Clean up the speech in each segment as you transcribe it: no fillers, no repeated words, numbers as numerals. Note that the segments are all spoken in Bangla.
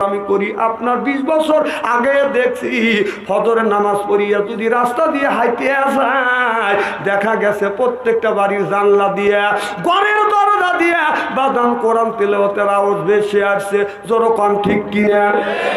আমি করি। আপনার 20 বছর আগে দেখছি ফজরের নামাজ পড়িয়া যদি রাস্তা দিয়ে হাইতে যায়, দেখা গেছে প্রত্যেকটা বাড়ির জানলা দিয়ে, ঘরের দরজা দিয়ে বাদান কোরআন তেলাওয়াতের আওয়াজ ভেসে আসছে। যেরকম ঠিক কিনা?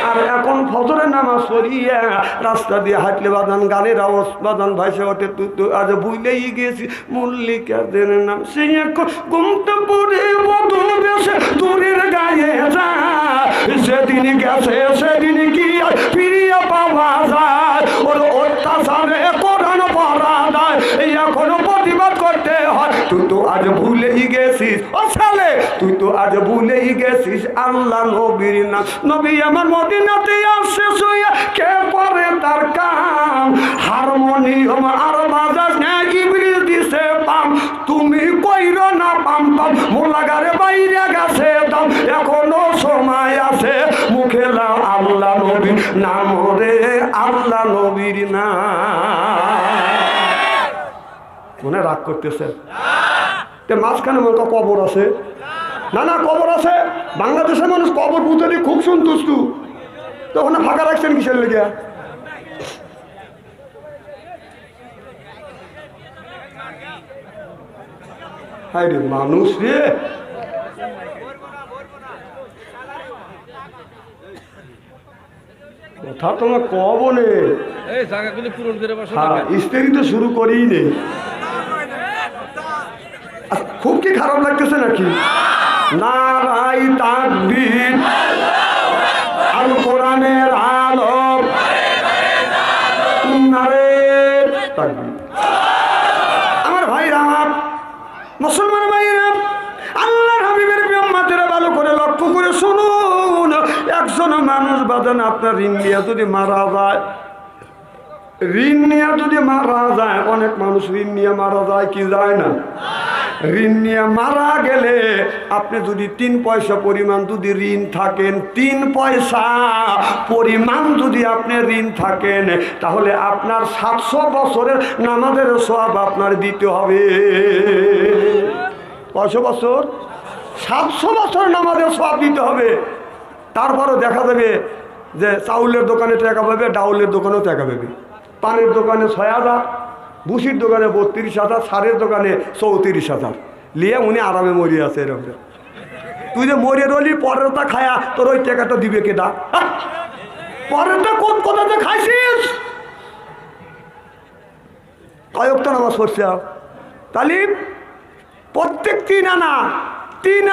আর এখন ফজরের নামাজ পড়িয়া রাস্তা দিয়ে হাঁটলে বাদান গানের আওয়াজ বাদান ভাইসে ওঠে। তুই আজ ভুলেই গেছি মল্লিকাদের নাম। সে এখন ঘুমতে পড়ে মধু বেশে দূরের গায়ে যায়, সেদিন গেছে সেদিন কি আর ফিরিয়ে পাওয়া যায়? ওর অত্যাচারে কোরআন পড়া যায়, এখনো প্রতিবাদ করতে হয়। তুই তো আজ ভুলেই গেছিস, ও ছেলে তুই তো আজ ভুলেই গেছিস আল্লাহ নবীর নাম। নবী আমার মদিনাতে আসছে শুয়ে, কে করে তার কাম? হারমোনিয়াম আর বাজাস না ইবলিস দিছে পাম। তুমি কইর না পাম পাম, মোলাগারে বাইরে গেছে দাম। এখনো সময় আছে, মুখে লাও আল্লাহ নবীর নাম রে, আল্লাহ নবীর নাম। মনে রাগ করতেছে? মাঝখানে মনে কবর আছে না? না কবর আছে। বাংলাদেশের মানুষ কবর পুঁতে দিয়ে খুব সন্তুষ্ট। তো ওখানে ফাঁকা রাখছেন কিসের লেগে? হায় রে মানুষ রে, কথা তোমার কব নে। স্ত্রী তো শুরু করেই নেই। খুব কি খারাপ লাগতেছে নাকি? নারাই তাকবীর, আল কোরআনের আলো, নারে তাকবীর। আমার ভাইরা, আমার মুসলমান ভাইরা, আল্লাহর হাবিবের উম্মতেরা ভালো করে লক্ষ্য করে শুনুন। একজন মানুষ বাদান আপনার ঋণ নিয়ে যদি মারা যায়, ঋণ নিয়ে যদি মারা যায়, অনেক মানুষ ঋণ নিয়ে মারা যায় কি যায় না? ঋণ নিয়ে মারা গেলে আপনি যদি 3 পয়সা পরিমাণ যদি ঋণ থাকেন, 3 পয়সা পরিমাণ যদি আপনি ঋণ থাকেন, তাহলে আপনার 700 বছরের নামাজের সওয়াব আপনার দিতে হবে। কয়শো বছর? 700 বছর নামাজের সওয়াব দিতে হবে। তারপরও দেখা যাবে যে চাউলের দোকানে টাকা পাবে, ডাউলের দোকানেও টাকা পাবে, পানের দোকানে 6,000, ভুসির দোকানে 32,000, সারের দোকানে 34,000 লিয়ে উনি আরামে মরিয়ে আছে। এরকম তুই যে মরিয়ে রলি, পরেরটা খায়া তোর ওই টাকাটা দিবে কেটা? পরেরটা কোন কোথাতে খাইছিস? কয়েকটা নামাজ পড়ছে তালিম প্রত্যেক 3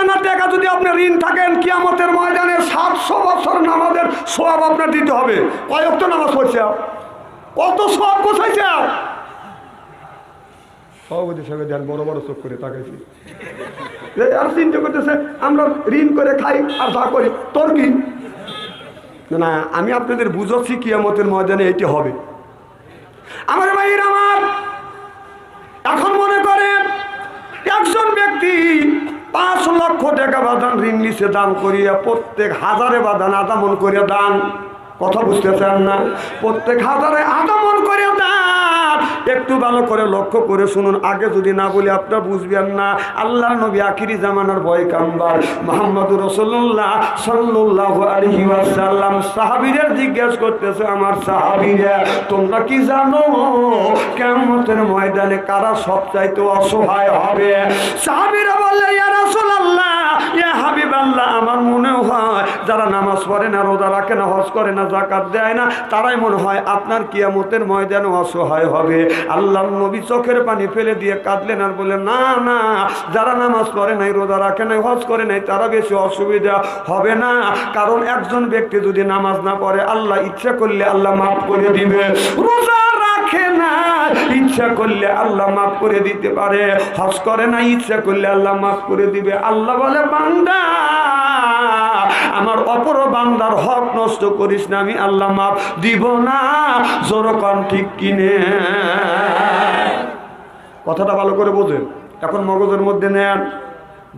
আনা টাকা যদি আপনার ঋণ থাকেন, কিয়ামতের ময়দানে 700 বছর নামাজের সওয়াব আপনার দিতে হবে। কয়েকটা নামাজ পড়ছে, কত সওয়াব গোছাইছে? সভাপতি সাহেব দেন বড় বড় চোখ করে তাকাইছি, আর চিন্তা করতেছে আমরা ঋণ করে খাই আর যা করি তোর কি? না, আমি আপনাদের বুঝাচ্ছি কিয়ামতের ময়দানে এটি হবে। আমার ভাইয়ের আমার, এখন মনে করেন একজন ব্যক্তি 5 লক্ষ টাকা বাদান ঋণ নিচে দান করিয়া, প্রত্যেক 1000 বাদান আধা মন করে দান। কথা বুঝতেছেন না? প্রত্যেক 1000 আধা মন করে দান। একটু ভালো করে লক্ষ্য করে শুনুন, আগে যদি না বলি আপনারা বুঝবেন না। আল্লাহর নবী আখিরি জামানার পয়গম্বর মুহাম্মদুর রাসূলুল্লাহ সাল্লাল্লাহু আলাইহি ওয়াসাল্লাম সাহাবীদের জিজ্ঞেস করতেছে, আমার সাহাবীরা তোমরা কি জানো কিয়ামতের ময়দানে কারা সবচাইতে অসহায় হবে? সাহাবীরা বললে, ইয়া রাসূলুল্লাহ, ইয়া হাবিবাল্লাহ, আমার মনে হয় যারা নামাজ পড়ে না, রোজা রাখে না, হজ করে না, যাকাত দেয় না, তারাই মনে হয় আপনার কিয়ামতের ময়দানে অসহায় হবে। আল্লাহর নবী চোখের পানি ফেলে দিয়ে কাঁদলেন আর বলে, না না, যারা নামাজ পড়ে নাই, রোজা রাখে নাই, হজ করে নাই, তারা বেশি অসুবিধা হবে না। কারণ একজন ব্যক্তি যদি নামাজ না পড়ে, আল্লাহ ইচ্ছা করলে আল্লাহ মাফ করে দিবে। রোজা রাখে না, ইচ্ছা করলে আল্লাহ মাফ করে দিতে পারে। হজ করে না, ইচ্ছা করলে আল্লাহ মাফ করে দিবে। আল্লাহ বলে, বান্দা আমার অপর বান্দার হক নষ্ট করিস না, আমি আল্লাহ মাফ দিব না। জোরকম ঠিক কিনে? কথাটা ভালো করে বোঝেন। এখন মগজের মধ্যে নেন,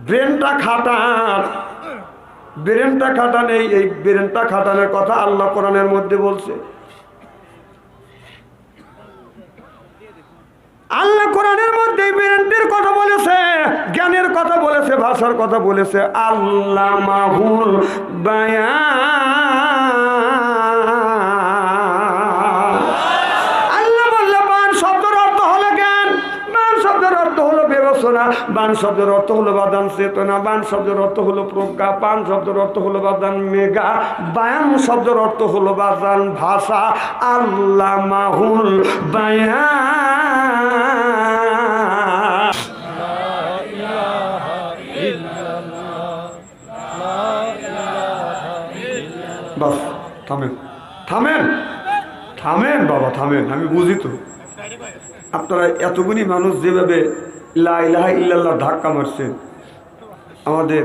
ব্রেনটা খাটান। ব্রেনটা খাটান, এই ব্রেনটা খাটানোর কথা আল্লাহ কোরআনের মধ্যে বলছে। আল্লাহ কোরআনের মধ্যে ব্রেনের কথা বলেছে, জ্ঞানের কথা বলেছে, ভাষার কথা বলেছে। আল্লামাহুল বায়ান। বান শব্দের অর্থ হলো বাদান চেতনা, বান শব্দের অর্থ হলো প্রজ্ঞা, বান শব্দের অর্থ হলো বাদান মেঘা, বায়ান শব্দের অর্থ হলো বাদান ভাষা। আল্লামাহুল বায়ান। বাস থামেন থামেন থামেন বাবা থামেন, আমি বুঝি তো আপনারা এতগুলি মানুষ যেভাবে লা ইলাহা ইল্লাল্লাহ ধাক্কা মারছেন, আমাদের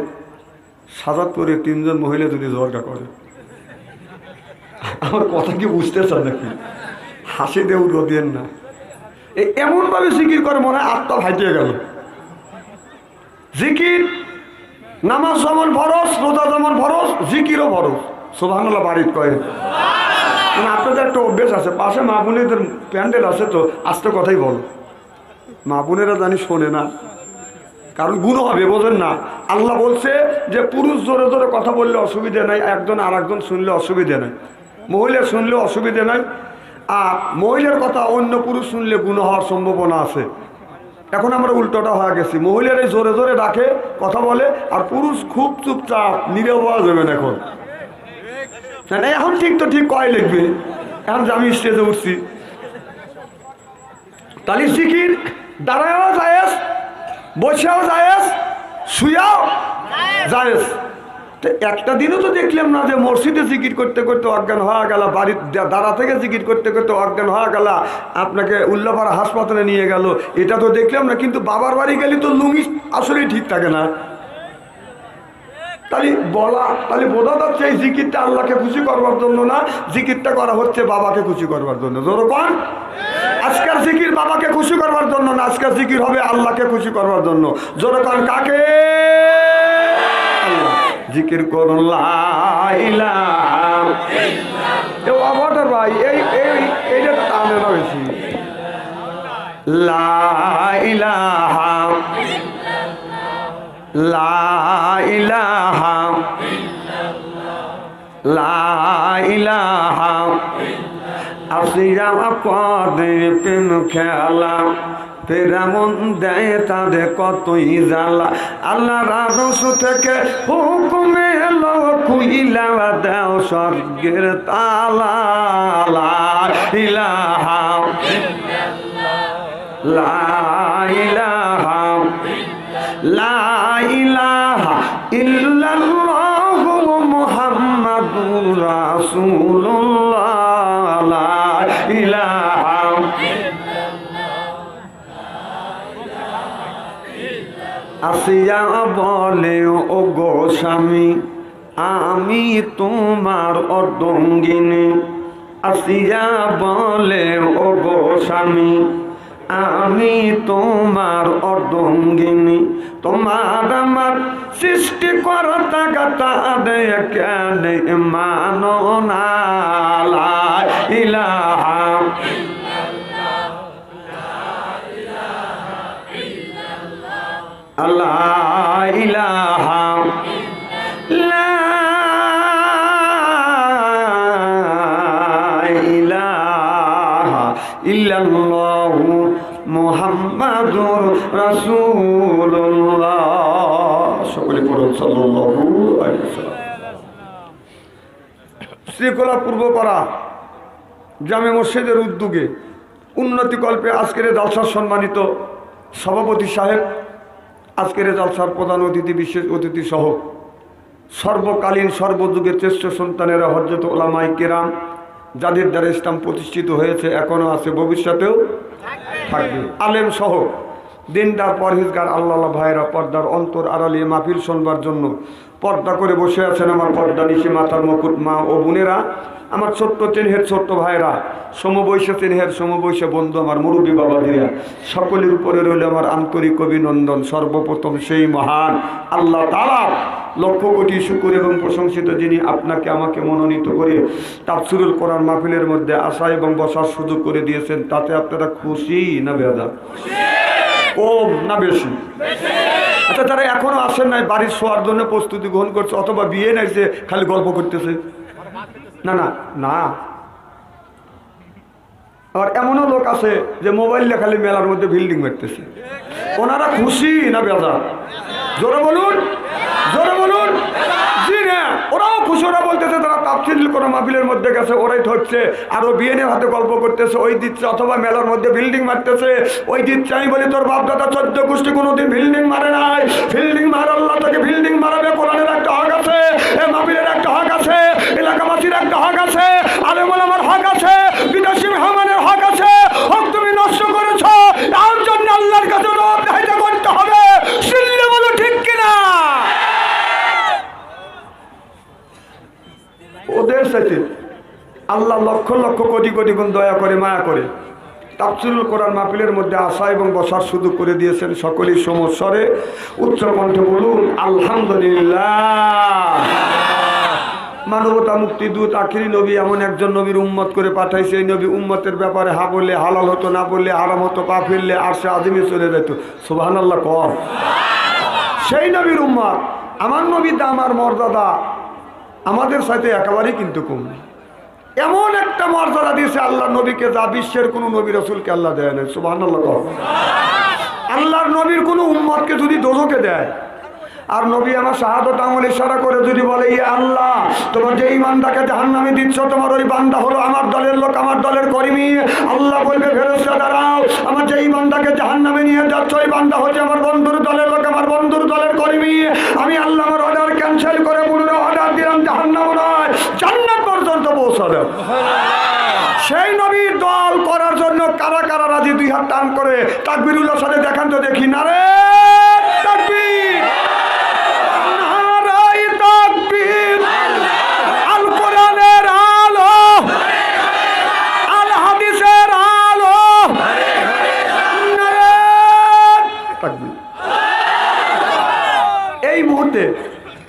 সাজাদপুরে 3 জন মহিলা যদি ঝগড়া করে, আমার কথা কি বুঝতে চান নাকি? হাসি দিয়ে উঠো দেন না, এমনভাবে জিকির করে মনে হয় আত্মা ভাইটিয়ে গেল। জিকির নামাজ যেমন ফরজ, রোজা যেমন ফরজ, জিকিরও ফরজ। সুবহানাল্লাহ বাড়িতে কয়। আপনাদের একটা অভ্যেস আছে, পাশে মা বোনেদের প্যান্ডেল আছে তো আস্তে কথাই বল, মা বোনেরা জানি শোনে না, কারণ গুণ হবে, বোঝেন না। আল্লাহ বলছে যে পুরুষ জোরে জোরে কথা বললে অসুবিধা নাই, একজন আর একজন শুনলে অসুবিধা নাই, মহিলা শুনলে অসুবিধা নাই। আর মহিলার কথা অন্য পুরুষ শুনলে গুণ হওয়ার সম্ভাবনা আছে। এখন আমরা উল্টোটা হয়ে গেছি, মহিলারাই জোরে জোরে ডাকে কথা বলে, আর পুরুষ খুব চুপচাপ নীরব হওয়া যাবেন। এখন ঠিক তো ঠিক কয় লিখবে, এখন যে আমি স্টেজে উঠছি। তাহলে জিকির দাঁড়ায়ও জায়েজ, বসেও জায়েজ, শুয়াও জায়েজ। তো একটা দিনও তো দেখলাম না যে মসজিদে জিকির করতে করতে অজ্ঞান হওয়া গেল, বাড়ির দাঁড়া থেকে জিকির করতে করতে অজ্ঞান হওয়া গেল, আপনাকে উল্লাপাড়া হাসপাতালে নিয়ে গেল, এটা তো দেখলাম না। কিন্তু বাবার বাড়ি গেলে তো লুঙ্গি আসলেই ঠিক থাকে না। তাহলে বোঝা যাচ্ছে এই জিকিরটা আল্লাহকে খুশি করবার জন্য না, জিকিরটা করা হচ্ছে বাবাকে খুশি করবার জন্য। যেরকম আজকের জিকির বাবাকে খুশি করবার জন্য না, আজকের জিকির হবে আল্লাহকে খুশি করবার জন্য। যেরকম কাকে জিকির করুন লা ইলাহা ইল্লাল্লাহ। ভাই এইটা টানে না বেশি। লা ইলাহা লা ইলাহা লা ইলাহা আসিয়া পদে প্রেম খেলা, পেরামন দেয় তাদের কতই জ্বালা। আল্লাহ রাজস্ব থেকে হুকুমে এলো কুইলা দেও স্বর্গের তালা। লা ইলাহা লা ইলাহা লা ইলাহা ইল্লাল্লাহু মুহাম্মাদুর রাসূলুল্লাহ। লা ইলাহা আসিয়া বলে ও গো স্বামী আমি তোমার অর্ধাঙ্গিনী। আসিয়া বলে ও গো স্বামী আমি তোমার অর্ধাঙ্গিনী। তোমার আমার সৃষ্টি করতা গাতা দেয় কেন মানো না। লা ইলাহা লা ইলাহা লা ইলাহা ইল্লাল্লাহু মুহাম্মাদুর রাসূলুল্লাহ। সকলে পড়ুন সাল্লাল্লাহু আলাইহি ওয়াসাল্লাম। শ্রীকলা পূর্বপাড়া জামে মসজিদের উদ্যোগে উন্নতিকল্পে আজকের জালসার সম্মানিত সভাপতি সাহেব, আজকের জালসার প্রধান অতিথি, বিশেষ অতিথি সহ সর্বকালীন সর্বযুগের শ্রেষ্ঠ সন্তানেরা, হযরত উলামায়ে কেরাম, যাদের দ্বারা ইসলাম প্রতিষ্ঠিত হয়েছে, এখনও আছে, ভবিষ্যতেও থাকবে, আলেম সহ দিনদার পরহেজগার আল্লাহ ভাইরা পর্দার অন্তর আড়ালিয়ে মাহফিল শুনবার জন্য পর্দা করে বসে আছেন আমার পর্দা নিশি মাথার মুকুট মা ও বোনেরা, আমার ছোট্ট চেনহের ছোট্ট ভাইরা, সমবয়সী চেনহের সমবয়সী বন্ধু, আমার মুরব্বী বাবাদিরা, সকলের উপরে রইল আমার আন্তরিক অভিনন্দন। সর্বপ্রথম সেই মহান আল্লাহ তাআলা লক্ষ কোটি শুকর এবং প্রশংসিত, যিনি আপনাকে আমাকে মনোনীত করে তাফসীরুল কোরআন মাহফিলের মধ্যে আসা এবং বসার সুযোগ করে দিয়েছেন। তাতে আপনারা খুশি না বেদা? কম না বেশি? আচ্ছা, তারা এখনো আসেন নাই, বাড়ির শোয়ার জন্য প্রস্তুতি গ্রহণ করছে, অথবা বিয়ে নাইছে, খালি গল্প করতেছে? না না না, আর এমনও লোক আছে যে মোবাইল খালি মেলার মধ্যে বিল্ডিং মারতেছে। ওনারা খুশি না বেজার? জোরে বলুন, জোরে বলুন। জি না, ওরাও খুশি। ওরা বলতেছে তারা তাফসীর কোনো মাহফিলের মধ্যে গেছে, ওরাই ধরছে, আর ও বিএনের হাতে গল্প করতেছে, ওই দিচ্ছে, অথবা মেলার মধ্যে বিল্ডিং মারতেছে, ওই দিচ্ছে। আমি বলি তোর বাপ দাদা 14 গোষ্ঠী কোনোদিন বিল্ডিং মারে নাই। বিল্ডিং মার আল্লাহ তোকে বিল্ডিং মারাবে। কোরআনের একটা হক আছে, মাহফিলের একটা হক আছে, এলাকাবাসীর একটা হক আছে, আলেম ওলামার হক আছে, বিদেশি মেহমানের হক আছে। হক তুমি নষ্ট করেছ, তার জন্য আল্লাহর কাছে রব দাহিতা করতে হবে। শুনলে বলো ঠিক কিনা? ওদের সাথে আল্লাহ লক্ষ লক্ষ কোটি কোটি গুণ দয়া করে, মায়া করে তাফসীরুল কোরআন মাহফিলের মধ্যে আসা এবং বসার সুযোগ করে দিয়েছেন। সকলেই সমস্বরে উচ্চ কণ্ঠে বলুন আলহামদুলিল্লাহ। মানবতা মুক্তি দূত আখিরি নবী এমন একজন নবীর উম্মত করে পাঠাইছে। এই নবী উম্মতের ব্যাপারে হা বললে হালাল হতো, না বললে হারাম হতো, পা ফিরলে আরশে আজিমে চলে যেত। সুবহানাল্লাহ কর। সেই নবীর উম্মত, আমার নবী দাম আর মর্যাদা আমাদের সাথে একেবারেই কিন্তু কম। এমন একটা মর্যাদা দিয়েছে আল্লাহ নবীকে, যা বিশ্বের কোনো নবী রাসূলকে আল্লাহ দেয় না। সুবহানাল্লাহ কর। আল্লাহর নবীর কোনো উম্মতকে যদি দোজখে দেয়, আর নবী আমার শাহাদত আঙুল ইশারা করে যদি বলে ইয়ে আল্লাহ তোমার যে বান্দাকে জাহান্নামে দিচ্ছ, তোমার ওই বান্দা হলো আমার দলের লোক, আমার দলের কর্মী। আল্লাহ বলবে ফেরেশতা দাঁড়াও, আমার যে বান্দাকে জাহান্নামে নিয়ে যাচ্ছ ওই বান্দা হচ্ছে আমার বন্ধুর দলের লোক, আমার বন্ধুর দলের কর্মী। আমি আল্লাহ আমার অর্ডার ক্যান্সেল করে পুরো অর্ডার দিলাম জাহান্নাম নয়, জান্নাত পর্যন্ত পৌঁছে দেব। সেই নবীর দল করার জন্য কারা কারা রাজি? 2 হাত টান করে তাকবীরুল্লাহ সাথে দেখান তো দেখি। নারে তাকবীর, নারে তাকবীর। আল কোরআনের আলো, আল হাদিসের আলো, নারে তাকবীর। এই মুহূর্তে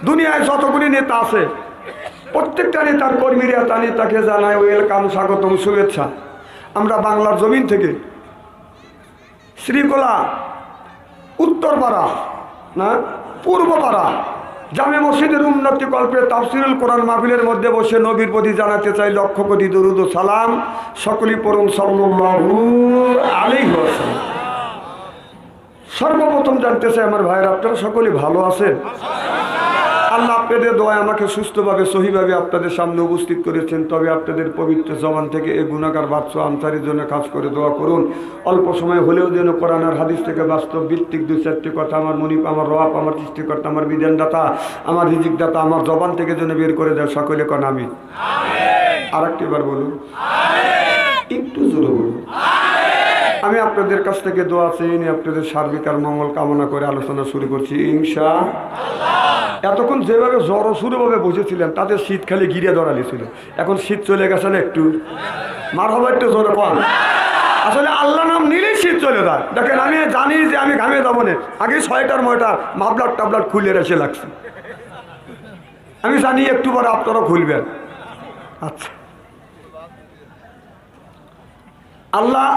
দুনিয়ায় যতগুলি নেতা আছে, প্রত্যেকটা নেতার কর্মীরা তা নেতাকে জানায় ওয়েলকাম, স্বাগতম, শুভেচ্ছা। আমরা বাংলার জমিন থেকে শ্রীকোলা উত্তরপাড়া না পূর্বপাড়া জামে মসজিদের উন্নতি কল্পে তাফসীরুল কোরআন মাহফিলের মধ্যে বসে নবীর প্রতি জানাতে চাই লক্ষ কোটি দরুদ ও সালাম। সকলেই পড়ুন সাল্লাল্লাহু আলাইহি ওয়াসাল্লাম। সর্বপ্রথম জানতে চাই আমার ভাইয়েরা, আপনারা সকলেই ভালো আছেন? আল্লাহ আপনাদের দোয়ায় আমাকে সুস্থভাবে সহিভাবে আপনাদের সামনে উপস্থিত করেছেন। তবে আপনাদের পবিত্র জবান থেকে এই গুনাহগার বাদশা আনসারীর জন্য কাজ করে দোয়া করুন। অল্প সময় হলেও যেন কোরআন আর হাদিস থেকে বাস্তব ভিত্তিক 2-4টি কথা আমার মনিব, আমার রব, আমার সৃষ্টিকর্তা, আমার বিধানদাতা, আমার রিজিকদাতা আমার জবান থেকে যেন বের করে দেয়। সকলে কোন আমিন। আর একটিবার বলুন, একটু জোরে বলুন। আমি আপনাদের কাছ থেকে দোয়া চেয়ে নিয়ে আপনাদের সার্বিক আর মঙ্গল কামনা করে আলোচনা শুরু করছি ইনশাআল্লাহ। এতক্ষণ যেভাবে জড়সুরভাবে বসেছিলেন তাদের শীত খালি গিরে ধরালি ছিল, এখন শীত চলে গেছে না? একটু মার হবে, একটু জোরে কম। আসলে আল্লাহ নাম নিলেই শীত চলে যায়। দেখেন আমি জানি যে আমি ঘামে যাবো না, আগে 6টার 9টা মাফলার টাবলার খুলে রেখে লাগছে। আমি জানি একটু পরে আপনারা খুলবেন। আচ্ছা, আল্লাহ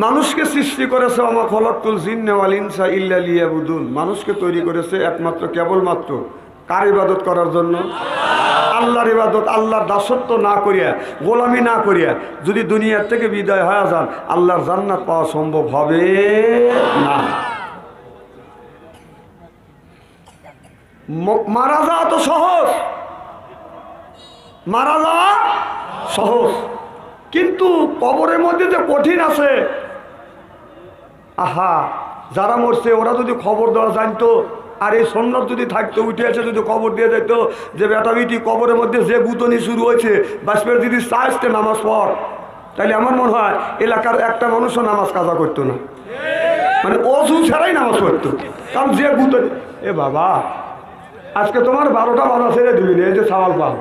মানুষকে সৃষ্টি করেছে, আমা খলাকুল জিন্না ওয়াল ইনসা ইল্লা লিয়াবুদুন। মানুষকে তৈরি করেছে একমাত্র কেবলমাত্র কার ইবাদত করার জন্য? আল্লাহর ইবাদত, আল্লাহর দাসত্ব না করিয়া, গোলামি না করিয়া যদি দুনিয়ার থেকে বিদায় হয়ে যান, আল্লাহর জান্নাত পাওয়া সম্ভব হবে না। মারা যাওয়া তো সহজ, মারা যাওয়া সহজ, কিন্তু কবরের মধ্যে যে কঠিন আছে। আহা, যারা মরছে ওরা যদি খবর দেওয়া জানতো, আর এই সন্ন্যত যদি থাকতো, উঠে এসে যদি খবর দিয়ে যেত যে বেটা বিটি কবরের মধ্যে যে গুতনি শুরু হয়েছে, বাসপের যদি চাইতে নামাজ পড়, তাহলে আমার মনে হয় এলাকার একটা মানুষও নামাজ কাজা করতো না, মানে অজু ছাড়াই নামাজ পড়তো। কারণ যে গুতনি, এ বাবা আজকে তোমার 12টা বাজা ছেড়ে দিবি না, এই যে সাওয়াল পাও,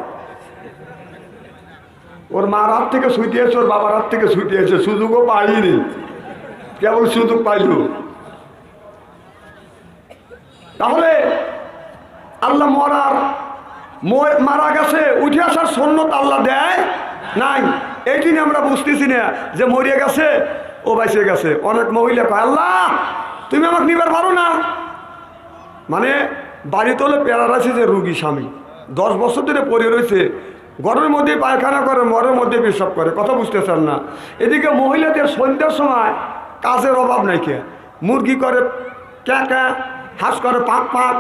ওর মার হাত থেকে ছুটিয়েছে, ওর বাবার হাত থেকে ছুটিয়েছে, সুযোগও পাইনি, কেবল সুযোগ পাইল। তাহলে আল্লাহ মারা গেছে, উঠে আসার সন্ন্যত আল্লাহ দেয় নাই। এই দিনে আমরা বুঝতেছি না যে মরিয়ে গেছে ও বাইসে গেছে। অনেক মহিলা কয় আল্লাহ তুমি আমাকে নিবার পারো না, মানে বাড়িতে হলে প্যারালাইসিসের রুগী স্বামী 10 বছর ধরে পড়ে রয়েছে, ঘরের মধ্যে পায়খানা করে, মরের মধ্যে পেশাব করে, কথা বুঝতেছেন না। এদিকে মহিলাদের সন্ধ্যার সময় কাজের অভাব নাই, কে মুরগি করে ক্যা ক্যা, হাঁস করে পাক পাক,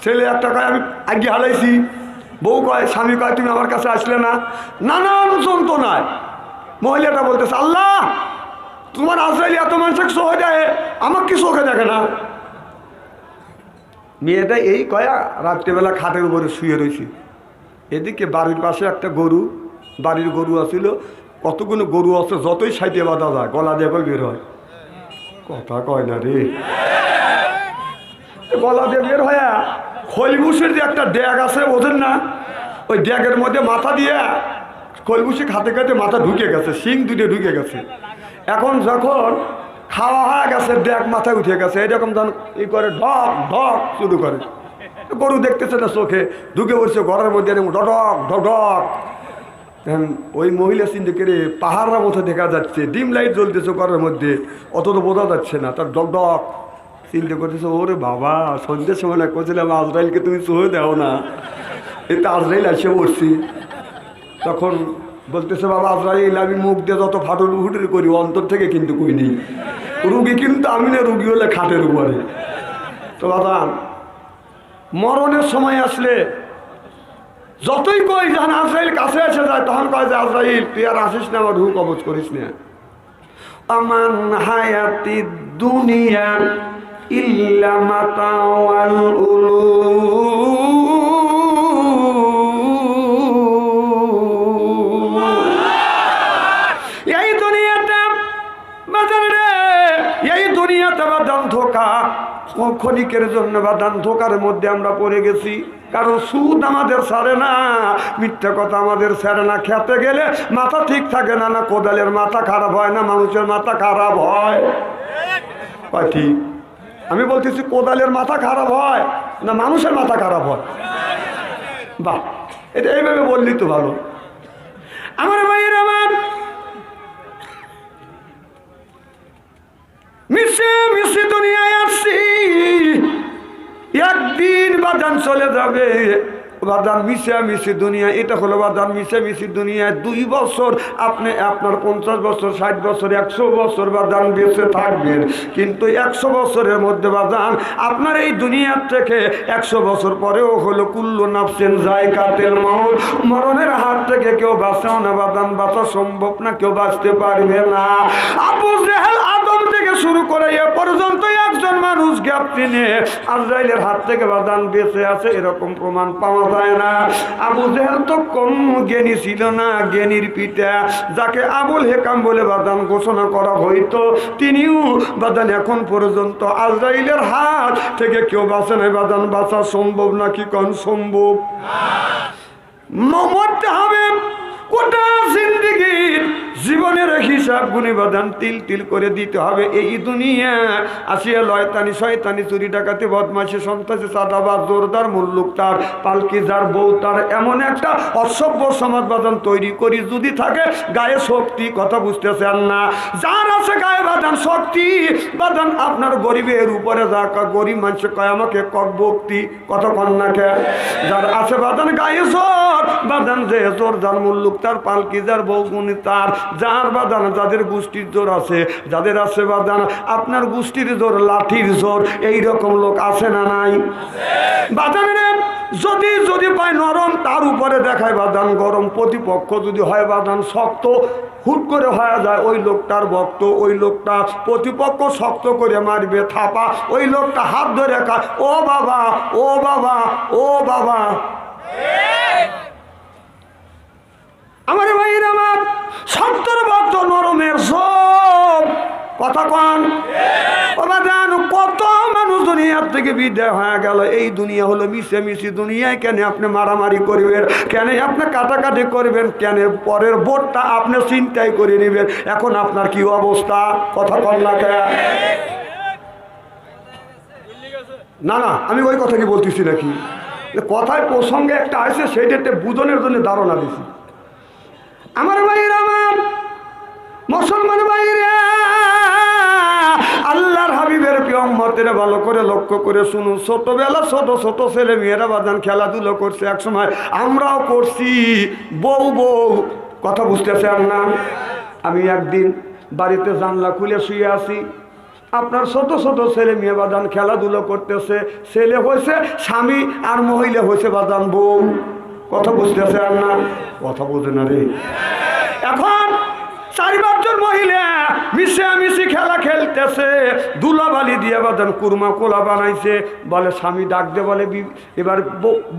ছেলে একটা কয় আমি আগে হারাইছি, বউ কয়, স্বামী কয় তুমি আমার কাছে আসলে না, নানান যন্ত্রণায় মহিলাটা বলতেছে আল্লাহ তোমার আজরাইল এত মানুষকে চোখে দেয়, আমাকে কি চোখে দেখে না। মেয়েটা এই কয়া রাত্রিবেলা খাটের উপরে শুয়ে রয়েছি। এদিকে বাড়ির পাশে একটা গরু, বাড়ির গরু আছিল, কতগুলো গরু আছে, যতই সাইতে বাঁধা যায় গলা দিয়ে বের হয়, কথা কয় না রে, গলা দিয়ে বের হয়। খৈলবুসের যে একটা ড্যাগ আছে ওদের না, ওই ড্যাগের মধ্যে মাথা দিয়ে খৈলবুসি খাতে খাতে মাথা ঢুকে গেছে, শিং দুটো ঢুকে গেছে। এখন যখন খাওয়া হয়ে গেছে ড্যাগ মাথায় উঠে গেছে, এরকম যখন ই করে ঢক ঢক শুরু করে, গরু দেখতেছে না চোখে, ঢুকে পড়ছে ঘরের মধ্যে ঢক ঢক। ওই মহিলা চিন্তা করে পাহাড়ের মতো দেখা যাচ্ছে, ডিম লাইট জ্বলতেছে ঘরের মধ্যে, অত তো বোঝা যাচ্ছে না, তার ঢক ঢক চিন্তা করতেছে ওরে বাবা সন্ধ্যের সময় না করছিলাম আজরাইলকে তুমি চোখে দেও না, এই তো আজরাইল এসে পড়ছি। তখন বলতেছে বাবা আজরাইল আমি মুখ দিয়ে যত ফাটল ফুটুরি করি অন্তর থেকে কিন্তু কইনি, রুগী কিন্তু আমি না, রুগী হলে খাটের উপরে। তো বাবা মরণের সময় আসলে যতই কই যখন আজরাইল কাছে এসে যায় তখন কয় যে আজরাইল তুই আর আসিস না, আমার রুহ কবজ করিস না। আমান হায়াতি দুনিয়া ইল্লা মাতাওয়াল উলুম, এই দুনিয়াটা বাজারে, এই দুনিয়াটা বাদান ধোকা, ক্ষণিকের জন্য বাদান ধোকার মধ্যে আমরা পড়ে গেছি। কারণ সুদ আমাদের ছাড়ে না, মিথ্যা কথা আমাদের ছাড়ে না, খেতে গেলে মাথা ঠিক থাকে না, না কোদালের মাথা খারাপ হয় না মানুষের মাথা খারাপ হয়, ঠিক আমি বলতেছি কোদালের মাথা খারাপ হয় না মানুষের মাথা খারাপ হয়। বাহ, এটা এইভাবে বললি তো ভালো। আমার ভাইয়ের আমার মিশে মিশে দুনিয়ায় আসছি, একদিন বাদান চলে যাবে। বাদান মিশে মিশে দুনিয়া, এটা হলো বাদান মিশে মিশে দুনিয়ায় 2 বছর আপনি আপনার 50 বছর 60 বছর 100 বছর বাদান বেঁচে থাকবেন, কিন্তু 100 বছরের মধ্যে বাদান আপনার এই দুনিয়ার থেকে 100 বছর পরেও হলো কুল্লু নাফসিন যায়কাতুল মাউত, মরণের হাত থেকে কেউ বাঁচাও না বাদান, বাঁচা সম্ভব না, কেউ বাঁচতে পারবে না। আবু জেহেল আদম থেকে শুরু করে এ পর্যন্ত একজন মানুষকে আপনি আজরাইলের হাত থেকে বাদান বেঁচে আছে এরকম প্রমাণ পাওয়া যায় না। আবু জেহেল তো কম জ্ঞানী ছিল না, জ্ঞানীর পিতা যাকে আবুল হেকাম বলে বাদান ঘোষণা করা হইতো, তিনিও বাদান এখন পর্যন্ত আজরাইলের হাত থেকে কেউ বাঁচে নাই। বাদান বাঁচা সম্ভব নাকি? কোন সম্ভব? মরতে হবে। গোটা জিন্দেগির জীবনের হিসাব গুণে বাদান তিল তিল করে দিতে হবে। এই দুনিয়া আসিয়া লয়তানি শয়তানি চুরি ডাকাতি বদমাশি সন্ত্রাসী চাঁদাবাজ জোরদার মুল্লুক তার পালকি যার বউ তার এমন একটা অসভ্য সমাজ বাদান তৈরি করি যদি থাকে গায়ে শক্তি, কথা বুঝতেছেন না? যার আছে গায়ে বাদান শক্তি, বাদান আপনার গরিবের উপরে যা গরিব মানুষ কয় আমাকে কক ভক্তি, কথা কন্যাকে যার আছে বাদান গায়ে জোর, বাদান যে জোর যার মুল্লুক তার পালকি যার বউ গুণী তার, যার বাদান যাদের গোষ্ঠীর জোর আছে, যাদের আছে বাদান আপনার গোষ্ঠীর জোর লাঠির জোর, এইরকম লোক আছে না নাই? বাদানের যদি যদি পায় নরম তার উপরে দেখায় বাদান গরম, প্রতিপক্ষ যদি হয় বাদান শক্ত হুট করে হয়ে যায় ওই লোকটার ভক্ত, ওই লোকটা প্রতিপক্ষ শক্ত করে মারবে থাপা, ওই লোকটা হাত ধরে ও বাবা ও বাবা ও বাবা। আমার ভাইয়ের আমার সত্তর ভক্ত নরমের সব কথা কন বাদান, কত মানুষ দুনিয়ার থেকে বিদায় হয়ে গেল। এই দুনিয়া হলো মিশে মিশি দুনিয়ায়, কেন আপনি মারামারি করবেন, কেন আপনি কাটাকাটি করবেন, কেন পরের ভোটটা আপনি চিন্তাই করে নেবেন। এখন আপনার কি অবস্থা, কথা কন না কে? না না আমি ওই কথা কি বলতেছি নাকি, কথায় প্রসঙ্গে একটা আছে সেইটা একটা বুঝনের জন্য ধারণা দিছি। আমার ভাইয়ের আমার মুসলমান ভাইরা, আল্লাহর হাবিবের প্রিয় উম্মতের ভালো করে লক্ষ্য করে শুনুন, ছোটবেলা ছোট ছোট ছেলে মেয়েরা বাজান খেলাধুলো করছে, এক সময় আমরাও করছি। বউ বউ কথা বুঝতেছেন না? আমি একদিন বাড়িতে জানলা খুলে শুয়ে আছি, আপনার ছোট ছোট ছেলে মেয়ে বাজান খেলাধুলো করতেছে। ছেলে হয়েছে স্বামী আর মহিলা হয়েছে বাজান বউ। কথা বুঝতেছেন না? কথা বোঝে না রে। এখন 4-5 জন মহিলা মিশামিশি খেলা খেলতেছে, দুলাবালি দিয়ে বাজান কুরমা কোলা বানাইছে। বলে স্বামী ডাক দে, বলে এবার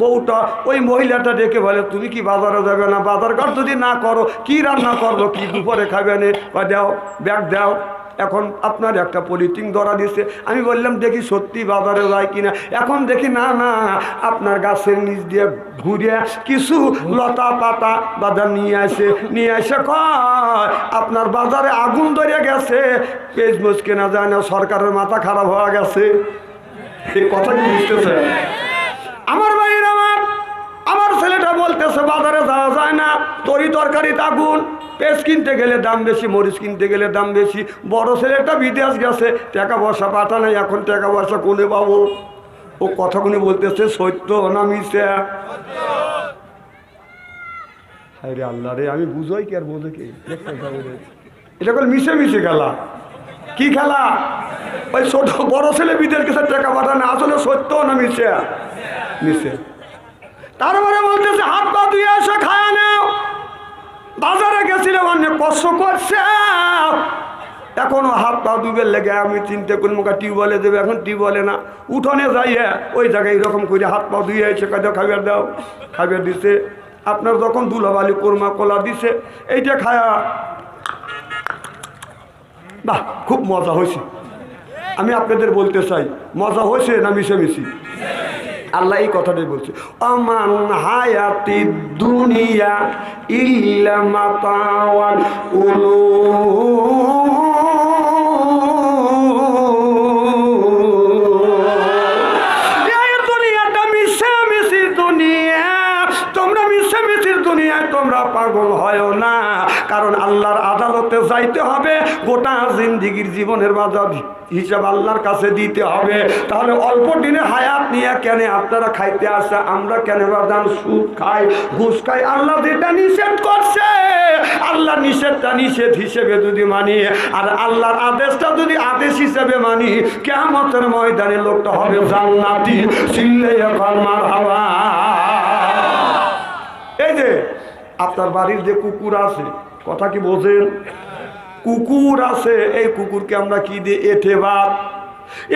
বউটা ওই মহিলাটা ডেকে বলে তুমি কি বাজারে যাবে না? বাজার ঘাট যদি না করো কি রান্না করবো, কি দুপুরে খাবে না? দাও ব্যাগ দাও। এখন আপনার একটা পলিথিন ধরা দিছে। আমি বললাম দেখি সত্যি বাজারে যায় কিনা। এখন দেখি না না, আপনার গাছের নিচ দিয়ে ঘুরে কিছু লতা পাতা বাজার নিয়ে আসে কয় আপনার বাজারে আগুন ধরে গেছে, পেঁয়াজ কেনা যায় না, সরকারের মাথা খারাপ হয়ে গেছে। এই কথা কি বুঝতেছে আমার ভাইয়ের? আমার ছেলেটা বলতেছে বাজারে যাওয়া যায় না, তরি তরকারিতে আগুন, পেঁয়াজ কিনতে গেলে দাম বেশি, মরিচ কিনতে গেলে দাম বেশি। বড় ছেলেটা বিদেশ গেছে, টাকা পয়সা পাঠা নাই, এখন টাকা পয়সা কোনে পাবো? ও কথাগুলি বলতেছে সত্য না মিছে? হায় রে আল্লাহ রে, আমি বুঝোই কি আর বোঝে কি? এটা করে মিশে মিশে খেলা। কি খেলা? ওই ছোট বড় ছেলে বিদেশ গেছে, টাকা পাঠা না, আসলে সত্য না মিছে? মিছে। তারপরে বলতেছে হাত পা ধুয়ে এসে খায় নাও, বাজারে গেছিল অনেক কষ্ট করছে, এখনো হাত পা ধুবের লেগে আমি চিন্তা করি মুখা টিউবওয়েলে দেবে, এখন টিউবওয়েলে না, উঠোনে যাইয়া ওই জায়গায় এরকম করে হাত পা ধুয়ে এসে কাজে খাবার দাও, খাবার দিছে। আপনার যখন দুলাবালি কোরমা কলা দিছে, এইটা খায়া বাহ খুব মজা হয়েছে। আমি আপনাদের বলতে চাই মজা হয়েছে না মিশামিশি? আল্লাহ এই কথাটাই বলছে, আমান হায়াতি দুনিয়া ইল্লা মাতাওয়াল গুরুর। এই দুনিয়াটা মিশামিশির দুনিয়া, তোমরা মিশামিশির দুনিয়ায় তোমরা পাগল হয় না, কারণ আল্লাহর আদালতে যাইতে হবে, গোটা জিন্দিগির জীবনের বাজার হিসাব আল্লাহর কাছে দিতে হবে। তাহলে অল্প দিনে হায়াত নিয়ে কেন আপনারা খাইতে আসে, আমরা কেন বাদাম সুদ খাই, ঘুষ খাই? আল্লাহ যেটা নিষেধ করছে, আল্লাহ নিষেধটা নিষেধ হিসেবে যদি মানি, আর আল্লাহর আদেশটা যদি আদেশ হিসেবে মানি, কিয়ামতের ময়দানে লোকটা হবে জান্নাতি। চিল্লাইয়া কর মারহাবা। এই যে আপনার বাড়ির যে কুকুর আছে, কথা কি বোঝেন? কুকুর আছে, এই কুকুরকে আমরা কি দিই? এঁঠে ভাত,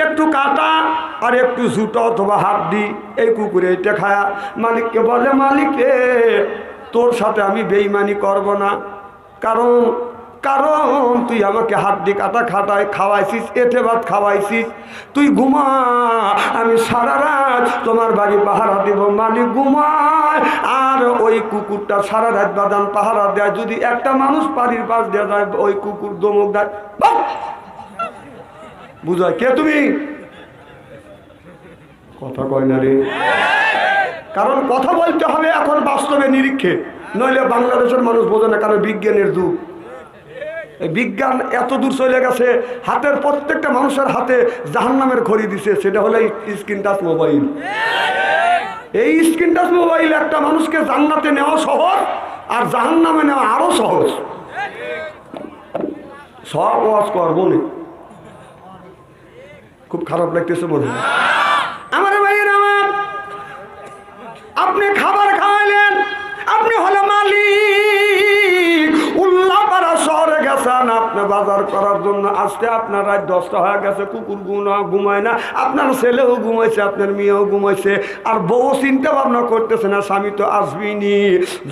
একটু কাটা আর একটু জুতো অথবা হাত দিই, এই কুকুরে এটা খায়া মালিককে বলে মালিক রে তোর সাথে আমি বেইমানি করব না, কারণ তুই আমাকে হাত দিয়ে কাটা খাওয়াইছিস, এঁঠে ভাত খাওয়াইছিস, তুই ঘুমা, আমি সারা রাত তোমার বাড়ি পাহারা দিব। মালিক ঘুমায়, আর ওই কুকুরটা সারা রাত বাদান পাহারা দেয়। যদি একটা মানুষ বাড়ির পাশ দেওয়া যায়, ওই কুকুর দমক দেয়, বুঝায় কে তুমি? কথা কয় না রে, কারণ কথা বলতে হবে এখন বাস্তবে নিরীক্ষে, নইলে বাংলাদেশের মানুষ বোঝে না, কারণ বিজ্ঞানের যুগ। বিজ্ঞান এত দূর চলে গেছে, হাতের প্রত্যেকটা মানুষের হাতে জাহান্নামের ঘড়ি দিছে, সেটা হলো স্ক্রিন টাচ মোবাইল। এই স্ক্রিন টাচ মোবাইল একটা মানুষকে জান্নাতে নেওয়া সহজ, আর জাহান্নামে নেওয়া আরো সহজ। সব ওয়াজ করবো না, খুব খারাপ লাগতেছে মনে হয় আমার ভাইয়ের আমার। আপনি খাবার খাওয়াইলেন, আপনি হলো মালিক, উল্লাপাড়া শহরে গেছেন আপনি বাজার করার জন্য, আসতে আপনার রাত 10টা হয়ে গেছে, কুকুর ঘুমায় না, আপনার ছেলেও ঘুমাইছে, আপনার মেয়েও ঘুমাইছে, আর বউ চিন্তা ভাবনা করতেছে না স্বামী তো আসবিনি।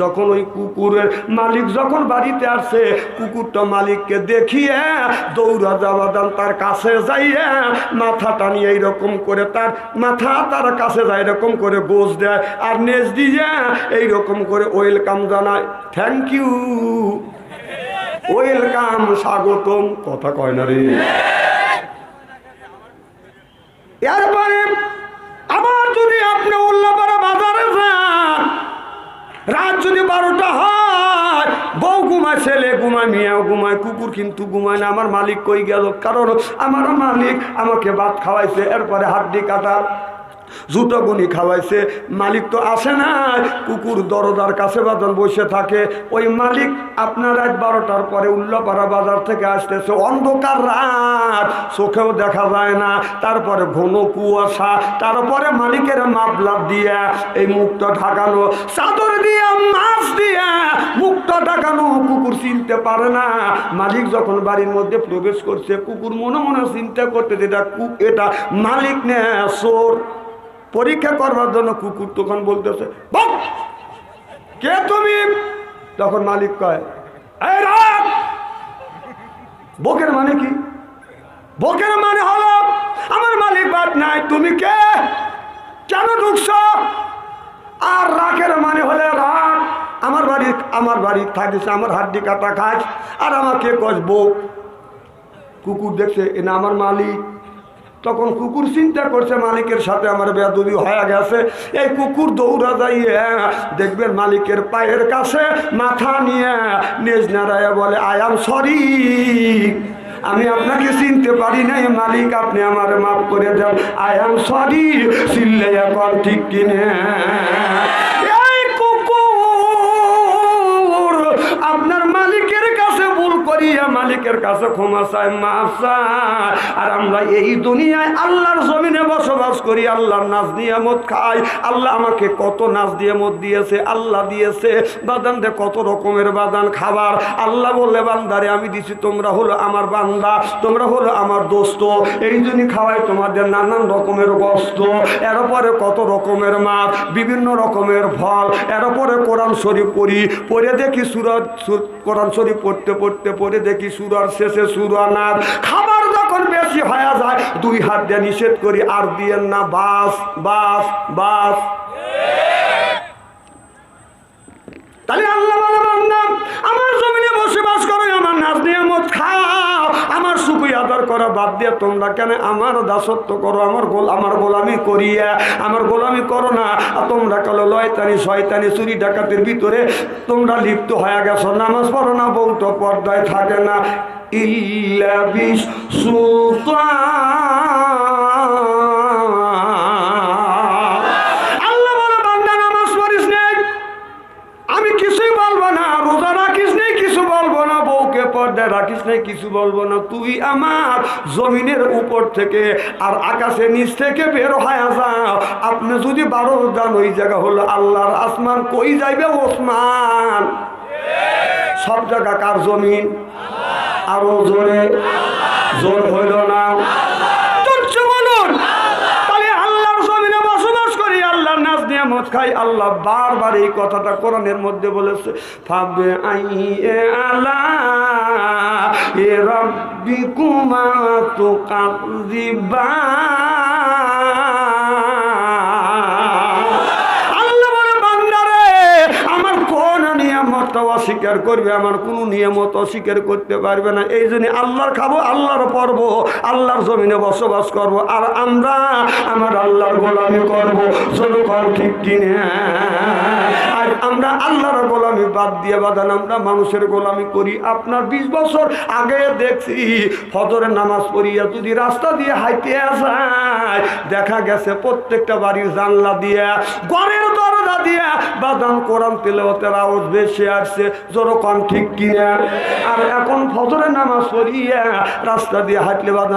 যখন ওই কুকুরের মালিক যখন বাড়িতে আসছে, কুকুরটা মালিককে দেখিয়ে দৌড়া যাওয়াদান তার কাছে যাইয়ে মাথা টানিয়ে এইরকম করে তার মাথা তার কাছে যায়, এরকম করে গোজ দেয়, আর নেজ দিয়ে এইরকম করে ওয়েলকাম জানায়, থ্যাংক ইউ, ওয়েলকাম, স্বাগতম। কথা কয় না রে। এরপরে আবার যদি আপনি উল্লাপাড়া বাজারে যান, রাত যদি 12টা হয়, বউ ঘুমায় ছেলে ঘুমায়, মেয়েও ঘুমায়, কুকুর কিন্তু ঘুমায় না। আমার মালিক কই গেল? কারণ আমার মালিক আমাকে ভাত খাওয়াইছে, এরপরে হাড্ডি কাটা জুতো গুনি খাওয়াইছে। মালিক তো আসে না, কুকুর দরজার কাছে বাজান বসে থাকে। ওই মালিক আপনার রাত 12টার পরে উল্লাপাড়া বাজার থেকে আসতেছে, অন্ধকার রাত, চোখেও দেখা যায় না, তারপরে ঘন কুয়াশা, তারপরে মালিকের মাফলার দিয়া এই মুখটা ঢাকানো, চাদর দিয়া মাছ দিয়া মুখটা ঢাকানো, কুকুর চিনতে পারে না। মালিক যখন বাড়ির মধ্যে প্রবেশ করছে, কুকুর মনে মনে চিন্তা করতে, এটা মালিক না চোর। পরীক্ষা করবার জন্য কুকুর তখন বলতেছে, বক কে তুমি? তখন মালিক কয়, এই রাত। বকের মানে কি? বকের মানে হলো আমার মালিক বাদ নাই, তুমি কে, কেন ঢুকছ? আর রাখের মানে হলে রাখ, আমার বাড়ি থাকিস, আমার হাড্ডি কাটা খাস, আর আমাকে কষবো। কুকুর দেখছে এ না আমার মালিক। তখন কুকুর চিন্তা করছে মালিকের সাথে আমার বেয়াদবি হয়ে গেছে। এই কুকুর দৌড়া যাইয়ে দেখবেন মালিকের পায়ের কাছে মাথা নিয়ে নেজ নাড়াইয়া বলে, আই এম সরি, আমি আপনাকে চিনতে পারি নাই মালিক, আপনি আমার মাফ করে দেন, আই এম সরি। চিল্লাইয়া কর ঠিক কিনে? আপনার মালিকের কাছে ভুল করিয়া মালিকের কাছে ক্ষমা চাই, মাফ চাই। আর আমরা এই দুনিয়ায় আল্লাহর জমিনে বসবাস করি, আল্লাহর নাজ নিয়ামত খাই। আল্লাহ আমাকে কত নাজ নিয়ামত দিয়েছে, আল্লাহ দিয়েছে বাদান দে কত রকমের বাদান খাবার। আল্লাহ বললে, বান্দারে আমি দিছি, তোমরা হলো আমার বান্দা, তোমরা হলো আমার দোস্ত, এই জন্যই খাওয়াই তোমাদের নানান রকমের গোস্ত, এরপরে কত রকমের মাছ, বিভিন্ন রকমের ফল, এরপরে কোরআন শরীফ পড়ে দেখি সুরত, কোরআন শরীফ পড়তে দেখি সুরার শেষে সুরা নাথ। খাবার যখন বেশি হয়ে যায় 2 হাত দিয়ে নিষেধ করি, আর দিয়েন না, বাস বাস বাস। তাহলে আল্লাহ বলে, বান্দা আমার জমিনে বসবাস করো, আমার নাজ নিয়ামত খাও, আমার শুকরিয়া আদার করা বাদ দিয়ে তোমরা কেন আমার দাসত্ব করো, আমার গোলামি করিয়া আমার গোলামি করো না। তোমরা কালো লয়তানি শয়তানি চুরি ডাকাতের ভিতরে তোমরা লিপ্ত হয়ে গেছো। নামাজ পড়ো না, বউ তো পর্দায় থাকে না, ইল্লা বিশ আল্লাহ বলে, বান্দা নামাজ পড়িস নেই, আমি কিছুই বলবো না, রোজা রাখিস নেই, কিছু বলবো না, বউকে পর্দায় রাখিস নেই, কিছু বলবো না, তুই আমার জমিনের উপর থেকে আর আকাশের নিচ থেকে বের হয়ে যাও। আপনি যদি 12 যান, ওই জায়গা হলো আল্লাহর আসমান, কই যাইবে ওসমান? সব জায়গা কার জমিন? আরো জোরে, জোর হইল না, বলুন। তাহলে আল্লাহর জমিনে বসবাস করি, আল্লাহর নাজ নিয়ামত খাই। আল্লাহ বারবার এই কথাটা কোরআনের মধ্যে বলেছে, ফাবে আইয়ে আলা এ রাব্বিকুমা তুকাযিবা। অস্বীকার করবে, আমার কোনো নিয়ামত অস্বীকার করতে পারবে না। এই জন্য আল্লাহর খাবো, আল্লাহর পড়বো, আল্লাহর জমিনে বসবাস করব, আর আমরা আমার আল্লাহর গোলামি করবো। জনগণ ঠিক কিনে? আর আমরা আল্লাহর গোলামি বাদ দিয়ে বাদান আমরা মানুষের গোলামি করি। আপনার 20 বছর আগে দেখছি ফজরের নামাজ পড়িয়া যদি রাস্তা দিয়ে হাইতে যায়, দেখা গেছে প্রত্যেকটা বাড়ির জানলা দিয়া, ঘরের দরজা দিয়া বাদান কোরআন তিলাওয়াতের আওয়াজ বেশি আসছে। জনগণ ঠিক কিনা? আর এখন ফজরের নামাজ পড়িয়া রাস্তা দিয়ে হাঁটলে বাদান